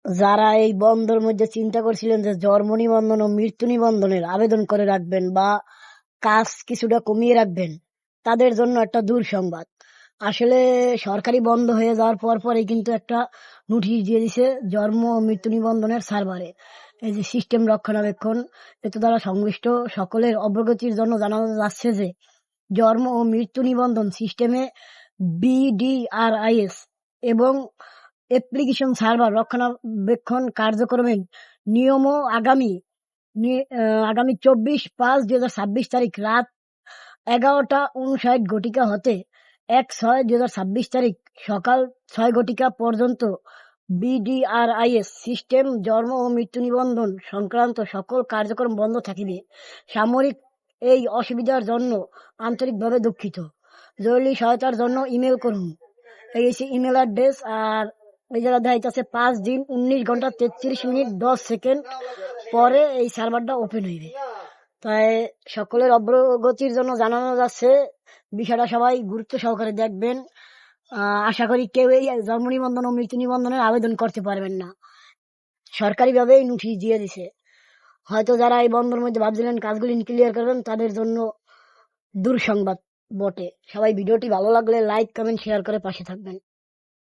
যারা এই বন্ধের মধ্যে চিন্তা করছিলেন যে জন্ম নিবন্ধন ও মৃত্যু নিবন্ধনের আবেদন করে রাখবেন বা কাজ কিছুটা কমিয়ে রাখবেন, তাদের জন্য একটা দুঃসংবাদ। আসলে সরকারি বন্ধ হয়ে যাওয়ার পরেই কিন্তু একটা নোটিশ দিয়ে দিছে জন্ম ও মৃত্যু নিবন্ধনের সার্ভারে। এই যে সিস্টেম রক্ষণাবেক্ষণ, এতে দ্বারা সংশ্লিষ্ট সকলের অগ্রগতির জন্য জানানো যাচ্ছে যে জন্ম ও মৃত্যু নিবন্ধন সিস্টেমে বিডিআরআইএস এবং অ্যাপ্লিকেশন সার্ভার রক্ষণাবেক্ষণ কার্যক্রমের নিয়মও আগামী 24/5/2026 তারিখ রাত 11:59 হতে 1/6/2026 তারিখ সকাল 6 পর্যন্ত বিডিআরআইএস সিস্টেম জন্ম ও মৃত্যু নিবন্ধন সংক্রান্ত সকল কার্যক্রম বন্ধ থাকিবে। সামরিক এই অসুবিধার জন্য আন্তরিকভাবে দুঃখিত। জরুরি সহায়তার জন্য ইমেল করুন। এই হচ্ছে ইমেল অ্যাড্রেস। আর এই জায়গা দেখাইতেছে 5 দিন 19 ঘন্টা 33 মিনিট 10 সেকেন্ড পরে এই সার্ভারটা ওপেন হইবে। তাই সকলের অগ্রগতির জন্য জানানো যাচ্ছে, বিষয়টা সবাই গুরুত্ব সহকারে দেখবেন। আশা করি কেউ এই জন্ম নিবন্ধন ও মৃত্যু নিবন্ধনের আবেদন করতে পারবেন না। সরকারিভাবেই নোটিশ দিয়ে দিছে। হয়তো যারা এই বন্ধের মধ্যে ভাবছিলেন কাজগুলি ক্লিয়ার করবেন, তাদের জন্য দুঃসংবাদ বটে। সবাই ভিডিওটি ভালো লাগলে লাইক, কমেন্ট, শেয়ার করে পাশে থাকবেন।